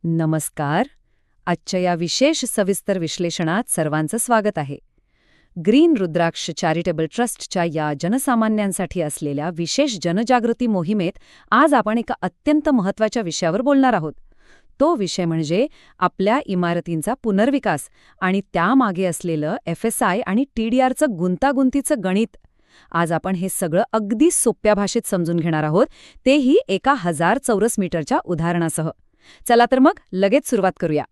नमस्कार. आजच्या या विशेष सविस्तर विश्लेषणात सर्वांचं स्वागत आहे. ग्रीन रुद्राक्ष चॅरिटेबल ट्रस्टच्या या जनसामान्यांसाठी असलेल्या विशेष जनजागृती मोहिमेत आज आपण एका अत्यंत महत्त्वाच्या विषयावर बोलणार आहोत. तो विषय म्हणजे आपल्या इमारतींचा पुनर्विकास आणि त्यामागे असलेलं FSI आणि TDRचं गुंतागुंतीचं गणित. आज आपण हे सगळं अगदी सोप्या भाषेत समजून घेणार आहोत, तेही एका 1000 चौरस मीटरच्या उदाहरणासह. चला तर मग लगेच सुरुवात करूया.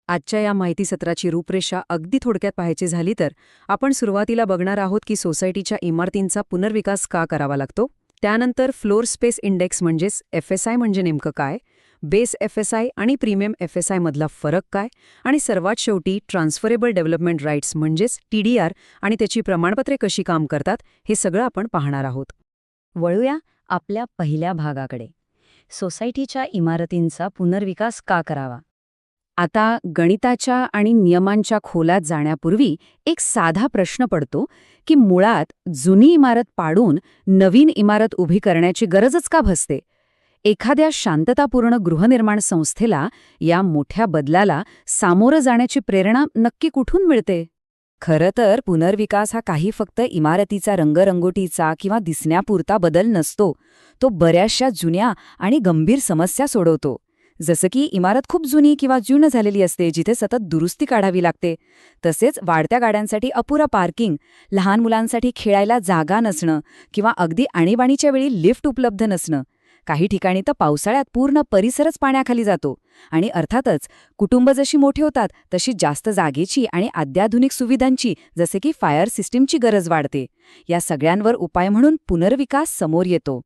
आजच्या या माहिती सत्राची रूपरेषा अगदी थोडक्यात पाहायची झाली तर आपण सुरुवातीला बघणार आहोत की सोसायटीच्या इमारतींचा पुनर्विकास का करावा लागतो. त्यानंतर फ्लोर स्पेस इंडेक्स म्हणजेच FSI म्हणजे नेमकं काय, बेस FSI आणि प्रीमियम FSI मधला फरक काय, आणि सर्वात शेवटी ट्रान्सफरेबल डेव्हलपमेंट राईट्स म्हणजेच TDR आणि त्याची प्रमाणपत्रे कशी काम करतात हे सगळं आपण पाहणार आहोत. वळूया आपल्या पहिल्या भागाकडे, सोसायटीच्या इमारतींचा पुनर्विकास का करावा. आता गणिताच्या आणि नियमांच्या खोलात जाण्यापूर्वी एक साधा प्रश्न पडतो की मुळात जुनी इमारत पाडून नवीन इमारत उभी करण्याची गरजच का भासते. एखाद्या शांततापूर्ण गृहनिर्माण संस्थेला या मोठ्या बदलाला सामोरं जाण्याची प्रेरणा नक्की कुठून मिळते. खरं तर पुनर्विकास हा काही फक्त इमारतीचा रंगरंगोटीचा किंवा दिसण्यापुरता बदल नसतो. तो बऱ्याचशा जुन्या आणि गंभीर समस्या सोडवतो. जसं की इमारत खूप जुनी किंवा जीर्ण झालेली असते जिथे सतत दुरुस्ती काढावी लागते. तसेच वाढत्या गाड्यांसाठी अपुरा पार्किंग, लहान मुलांसाठी खेळायला जागा नसणं किंवा अगदी आणीबाणीच्या वेळी लिफ्ट उपलब्ध नसणं. काही ठिकाणी तर पावसाळ्यात पूर्ण परिसरच पाण्याखाली जातो. आणि अर्थातच कुटुंब जशी मोठी होतात तशी जास्त जागेची आणि अत्याधुनिक सुविधांची जसे की फायर सिस्टीमची गरज वाढते. या सगळ्यांवर उपाय म्हणून पुनर्विकास समोर येतो.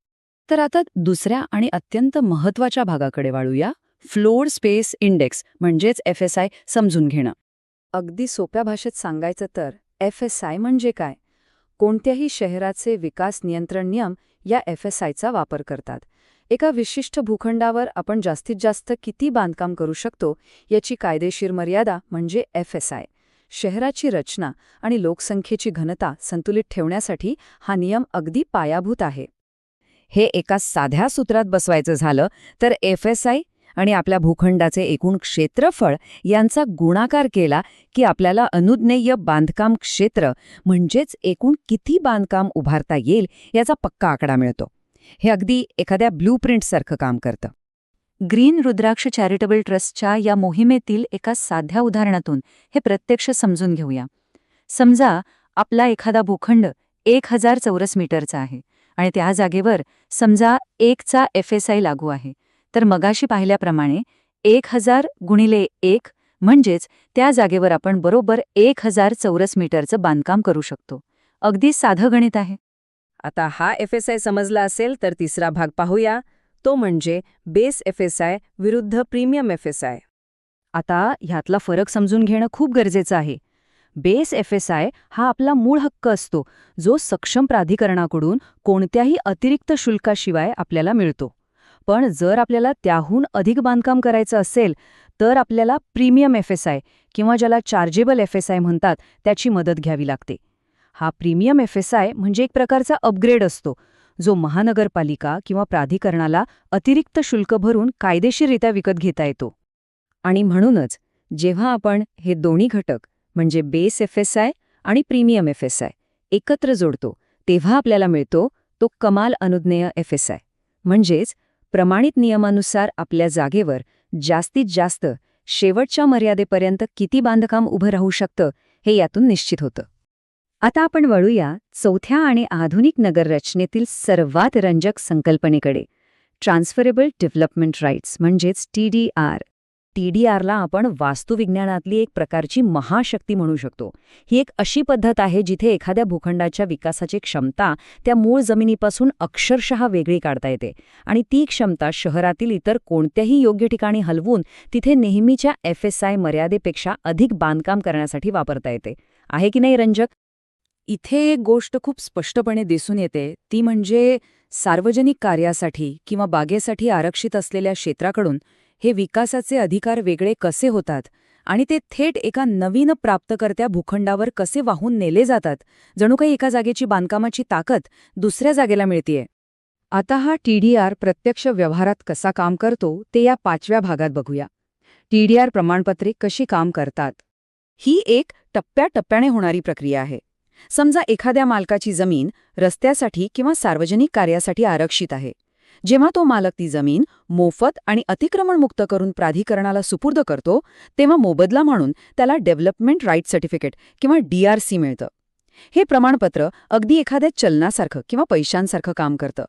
तर आता दुसऱ्या आणि अत्यंत महत्त्वाच्या भागाकडे वळूया, फ्लोर स्पेस इंडेक्स म्हणजेच FSI समजून घेणं. अगदी सोप्या भाषेत सांगायचं तर FSI म्हणजे काय. कोणत्याही शहराचे विकास नियंत्रण नियम या FSIचा वापर करतात. एका विशिष्ट भूखंडावर आपण जास्तीत जास्त किती बांधकाम करू शकतो याची कायदेशीर मर्यादा म्हणजे FSI. शहराची रचना आणि लोकसंख्येची घनता संतुलित ठेवण्यासाठी हा नियम अगदी पायाभूत आहे. हे एका साध्या सूत्रात बसवायचं झालं तर FSI आणि आपल्या भूखंडाचे एकूण क्षेत्रफळ यांचा गुणाकार केला की आपल्याला अनुज्ञेय बांधकाम क्षेत्र म्हणजेच एकूण किती बांधकाम उभारता येईल याचा पक्का आकडा मिळतो. हे अगदी एखाद्या ब्लूप्रिंटसारखं काम करतं. ग्रीन रुद्राक्ष चॅरिटेबल ट्रस्टच्या या मोहिमेतील एका साध्या उदाहरणातून हे प्रत्यक्ष समजून घेऊया. समजा आपला एखादा भूखंड 1000 चौरस मीटरचा आहे आणि त्या जागेवर समजा 1चा FSI लागू आहे. तर मगाशी पाहिल्याप्रमाणे 1000 गुणिले 1 म्हणजेच त्या जागेवर आपण बरोबर 1000 चौरस मीटरचं बांधकाम करू शकतो. अगदी साधं गणित आहे. आता हा FSI समजला असेल तर तिसरा भाग पाहूया, तो म्हणजे बेस FSI विरुद्ध प्रीमियम FSI. आता ह्यातला फरक समजून घेणं खूप गरजेचं आहे. बेस FSI हा आपला मूळ हक्क असतो जो सक्षम प्राधिकरणाकडून कोणत्याही अतिरिक्त शुल्काशिवाय आपल्याला मिळतो. पण जर आपल्याला त्याहून अधिक बांधकाम करायचं असेल तर आपल्याला प्रीमियम FSI किंवा ज्याला चार्जेबल FSI म्हणतात त्याची मदत घ्यावी लागते. हा प्रीमियम FSI म्हणजे एक प्रकारचा अपग्रेड असतो जो महानगरपालिका किंवा प्राधिकरणाला अतिरिक्त शुल्क भरून कायदेशीररित्या विकत घेता येतो. आणि म्हणूनच जेव्हा आपण हे दोन्ही घटक म्हणजे बेस FSI आणि प्रीमियम FSI एकत्र जोडतो तेव्हा आपल्याला मिळतो तो कमाल अनुज्ञेय FSI. म्हणजेच प्रमाणित नियमानुसार आपल्या जागेवर जास्तीत जास्त शेवटच्या मर्यादेपर्यंत किती बांधकाम उभं राहू शकतं हे यातून निश्चित होतं. आता आपण वळूया चौथ्या आणि आधुनिक नगररचनेतील सर्वात रंजक संकल्पनेकडे, ट्रान्सफरेबल डेव्हलपमेंट राईट्स म्हणजेच TDR. TDRला आपण वास्तुविज्ञानातली एक प्रकारची महाशक्ती म्हणू शकतो. ही एक अशी पद्धत आहे जिथे एखाद्या भूखंडाच्या विकासाची क्षमता त्या मूळ जमिनीपासून अक्षरशः वेगळी काढता येते आणि ती क्षमता शहरातील इतर कोणत्याही योग्य ठिकाणी हलवून तिथे नेहमीच्या FSI मर्यादेपेक्षा अधिक बांधकाम करण्यासाठी वापरता येते. आहे की नाही रंजक? इथे एक गोष्ट खूप स्पष्टपणे दिसून येते, ती म्हणजे सार्वजनिक कार्यासाठी किंवा बागेसाठी आरक्षित असलेल्या क्षेत्राकडून हे विकासाचे अधिकार वेगळे कसे होतात आणि ते थेट एका नवीन प्राप्तकर्त्या भूखंडावर कसे वाहून नेले जातात, जणू काही एका जागेची बांधकामाची ताकद दुसऱ्या जागेला मिळतीये. आता हा TDR प्रत्यक्ष व्यवहारात कसा काम करतो ते या 5व्या भागात बघूया. TDR प्रमाणपत्रे कशी काम करतात? ही एक टप्प्याटप्प्याने होणारी प्रक्रिया आहे. समजा एखाद्या मालकाची जमीन रस्त्यासाठी किंवा सार्वजनिक कार्यासाठी आरक्षित आहे. जेव्हा तो मालक ती जमीन मोफत आणि अतिक्रमणमुक्त करून प्राधिकरणाला सुपूर्द करतो, तेव्हा मोबदला म्हणून त्याला डेव्हलपमेंट राईट सर्टिफिकेट किंवा DRC मिळतं. हे प्रमाणपत्र अगदी एखाद्या चलनासारखं किंवा पैशांसारखं काम करतं.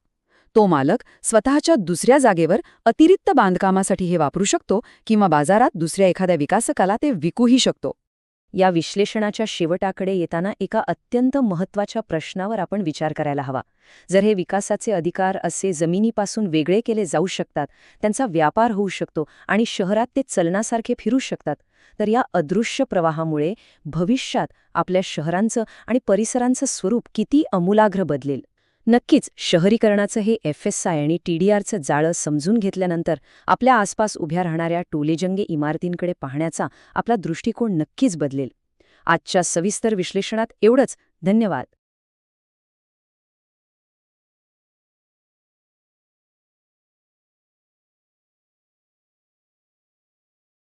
तो मालक स्वतःच्या दुसऱ्या जागेवर अतिरिक्त बांधकामासाठी हे वापरू शकतो किंवा बाजारात दुसऱ्या एखाद्या विकासकाला ते विकूही शकतो. या विश्लेषणाच्या शेवटाकडे येताना एका अत्यंत महत्त्वाच्या प्रश्नावर आपण विचार करायला हवा. जर हे विकासाचे अधिकार असे जमिनीपासून वेगळे केले जाऊ शकतात, त्यांचा व्यापार होऊ शकतो आणि शहरात ते चलनासारखे फिरू शकतात, तर या अदृश्य प्रवाहामुळे भविष्यात आपल्या शहरांचं आणि परिसरांचं स्वरूप किती आमूलाग्र बदलेल. नक्कीच शहरीकरणाचं हे FSI आणि TDRचं जाळं समजून घेतल्यानंतर आपल्या आसपास उभ्या राहणाऱ्या टोलेजंगे इमारतींकडे पाहण्याचा आपला दृष्टिकोन नक्कीच बदलेल. आजच्या सविस्तर विश्लेषणात एवढंच. धन्यवाद.